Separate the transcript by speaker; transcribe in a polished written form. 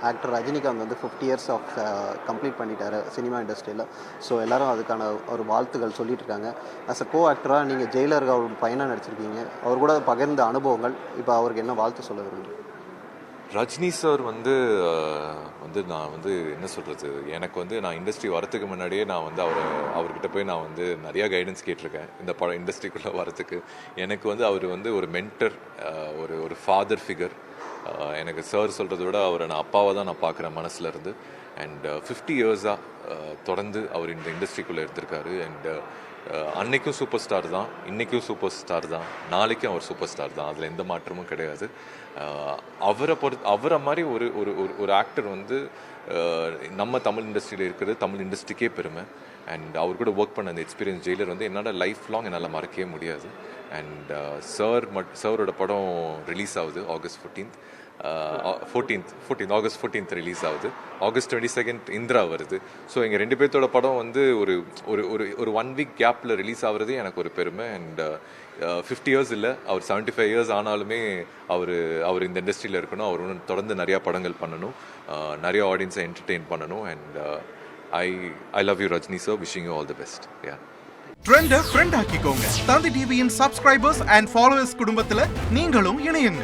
Speaker 1: Actor Rajinikanth வந்து 50 years of complete பண்ணிட்டாரு cinema இண்டஸ்ட்ரியில். ஸோ எல்லாரும் அதுக்கான ஒரு வாழ்த்துக்கள் சொல்லிட்டு இருக்காங்க. ஆஸ் அ கோ ஆக்டராக நீங்கள் ஜெயிலர் அவர் பையனாக நடிச்சிருக்கீங்க. அவர் கூட பகிர்ந்த அனுபவங்கள், இப்போ அவருக்கு என்ன வாழ்த்து சொல்ல விரும்புகிறீங்க?
Speaker 2: ரஜினி சார் வந்து நான் வந்து என்ன சொல்கிறது, எனக்கு வந்து நான் இண்டஸ்ட்ரி வரத்துக்கு முன்னாடியே நான் வந்து அவர்கிட்ட போய் நான் வந்து நிறையா கைடன்ஸ் கேட்டிருக்கேன் இந்த இண்டஸ்ட்ரிக்குள்ளே வரத்துக்கு. எனக்கு வந்து அவர் வந்து ஒரு மென்டர், ஒரு ஃபாதர் ஃபிகர். எனக்கு சார் சொல்கிறத விட அவரை நான் அப்பாவை தான் நான் பார்க்குறேன் மனசில் இருந்து. அண்ட் 50 இயர்ஸாக தொடர்ந்து அவர் இந்த இண்டஸ்ட்ரிக்குள்ளே எடுத்திருக்காரு. அண்ட் அன்னைக்கும் சூப்பர் ஸ்டார் தான், இன்றைக்கும் சூப்பர் ஸ்டார் தான், நாளைக்கும் அவர் சூப்பர் ஸ்டார் தான், அதில் எந்த மாற்றமும் கிடையாது. அவரை மாதிரி ஒரு ஆக்டர் வந்து நம்ம தமிழ் இண்டஸ்ட்ரியில் இருக்கிறது தமிழ் இண்டஸ்ட்ரிக்கே பெருமை. அண்ட் அவர் கூட ஒர்க் பண்ண அந்த எக்ஸ்பீரியன்ஸ் ஜெயிலர் வந்து என்னால் லைஃப் லாங் என்னால் மறக்கவே முடியாது. அண்ட் சாரோட படம் ரிலீஸ் ஆகுது ஆகஸ்ட் 14th ரிலீஸ் ஆகுது. ஆகஸ்ட் 22 இந்திரா வருது. ஸோ எங்கள் 2 பேர்த்தோட படம் வந்து ஒரு 1 வீக் கேப்பில் ரிலீஸ் ஆகுறது எனக்கு ஒரு பெருமை. அண்ட் 50 இயர்ஸ் இல்லை, அவர் 75 இயர்ஸ் ஆனாலுமே அவர் இந்த இண்டஸ்ட்ரியில் இருக்கணும். அவர் இன்னும் தொடர்ந்து நிறையா படங்கள் பண்ணணும், நிறைய ஆடியன்ஸை என்டர்டெயின் பண்ணணும். And I love you Rajni sir, wishing you all the best. Yeah.
Speaker 3: ட்ரெண்ட ஃப்ரெண்ட் ஆக்கிக்கோங்க. தந்தி டிவியின் சப்ஸ்கிரைபர்ஸ் அண்ட் ஃபாலோவர்ஸ் குடும்பத்துல நீங்களும் இணையுங்க.